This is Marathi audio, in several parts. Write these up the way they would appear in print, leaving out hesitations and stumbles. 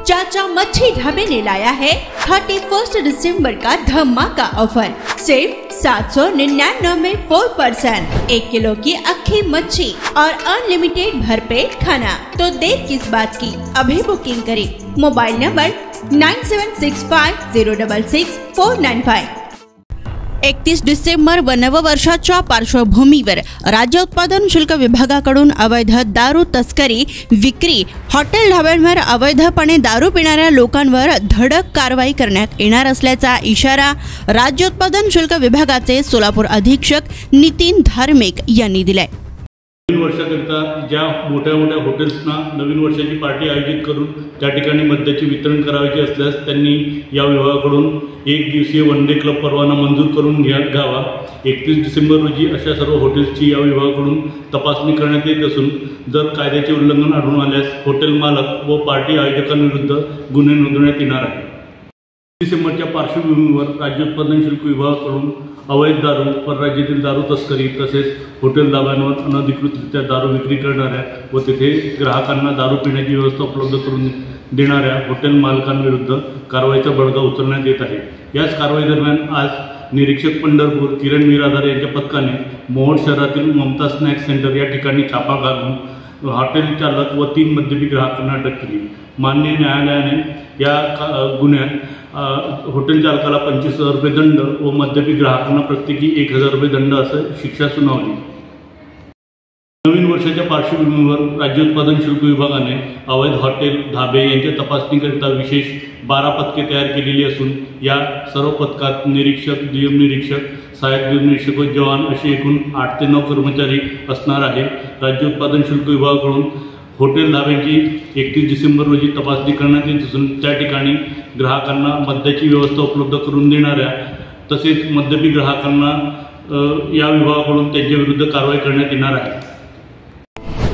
चाचा मच्छी ढाबे ने लाया है 31 दिसंबर का धमाका ऑफर। सिर्फ 799 में 4%, 1 किलो की अक्खी मच्छी और अनलिमिटेड भरपेट खाना। तो देर किस बात की, अभी बुकिंग करें। Mobile number 9765066495। 31 डिसेंबर व नववर्षाच्या पार्श्वभूमीवर राज्य उत्पादन शुल्क विभागाकडून अवैध दारू तस्करी, विक्री, हॉटेल ढाब्यांवर अवैधपणे दारू पिणाऱ्या लोकांवर धडक कारवाई करण्यात येणार असल्याचा इशारा राज्य उत्पादन शुल्क विभागाचे सोलापूर अधीक्षक नितीन धार्मिक यांनी दिलाय। नवीन वर्षाकरिता ज्या मोठ्या हॉटेल्सना नवीन वर्षाची पार्टी आयोजित करून त्या ठिकाणी मद्याचे वितरण करायचे असल्यास त्यांनी या विभागाकडून 1 दिवसीय वन डे क्लब परवाना मंजूर करून घ्यावा। 31 डिसेंबर रोजी अशा सर्व हॉटेल्सची या विभागाकडून तपासणी करण्यात येत असून जर कायद्याचे उल्लंघन आढळून आल्यास हॉटेल मालक व पार्टी आयोजकांविरुद्ध गुन्हे नोंदवण्यात येणार आहे। डिसेंबरच्या पार्श्वभूमीवर राज्य उत्पादन शुल्क विभागाकडून अवैध दारू, परराज्यातील दारू तस्करी तसेच हॉटेल ढाब्यांवर अनधिकृतरित्या दारू विक्री करणाऱ्या व तेथे ग्राहकांना दारू पिण्याची व्यवस्था उपलब्ध करून देणाऱ्या हॉटेल मालकांविरुद्ध कारवाईचा बडगा उचलण्यात येत आहे। याच कारवाई दरम्यान आज निरीक्षक पंढरपूर किरण मीराधार यांच्या पथकाने मोहोळ शहरातील ममता स्नॅक्स सेंटर या ठिकाणी छापा घालून हॉटेल चालक व 3 मद्यपी ग्राहकांना अटक केली। माननीय न्यायालयाने या गुन्ह्यात हॉटेल चालकाला 25,000 रुपये दंड व मद्यपी ग्राहकांना प्रत्येकी 1,000 रुपये दंड असं शिक्षा सुनावली। नवीन वर्षाच्या पार्श्वभूमीवर राज्य उत्पादन शुल्क विभागाने अवैध हॉटेल, ढाबे यांच्या तपासणीकरिता विशेष 12 पथके तयार केलेली असून या सर्व पथकात निरीक्षक, दुय्यम निरीक्षक, सहाय्यक दुय्यम निरीक्षक व जवान असे एकूण 8 ते 9 कर्मचारी असणार आहे। राज्य उत्पादन शुल्क विभागाकडून हॉटेल ढाब्यांची 31 डिसेंबर रोजी तपासणी करण्यात येत असून त्या ठिकाणी ग्राहकांना मद्याची व्यवस्था उपलब्ध करून देणाऱ्या तसेच मद्यपी ग्राहकांना या विभागाकडून त्यांच्या विरुद्ध कारवाई करण्यात येणार आहे।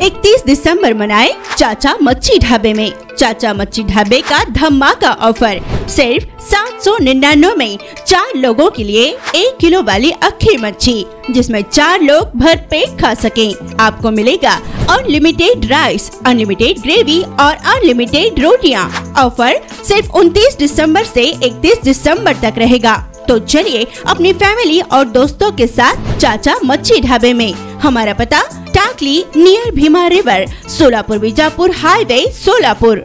31 दिसंबर मनाए चाचा मच्छी ढाबे में। चाचा मच्छी ढाबे का धमाका ऑफर। सिर्फ 799 में 4 लोगों के लिए 1 किलो वाली अक्खी मच्छी, जिसमें 4 लोग भरपेट खा सकें। आपको मिलेगा अनलिमिटेड राइस, अनलिमिटेड ग्रेवी और अनलिमिटेड रोटियां। ऑफर सिर्फ 29 दिसंबर से 31 दिसंबर तक रहेगा। तो चलिए अपनी फैमिली और दोस्तों के साथ चाचा मच्छी ढाबे में। हमारा पता टाकली near Bhima river, Solapur Bijapur highway, Solapur.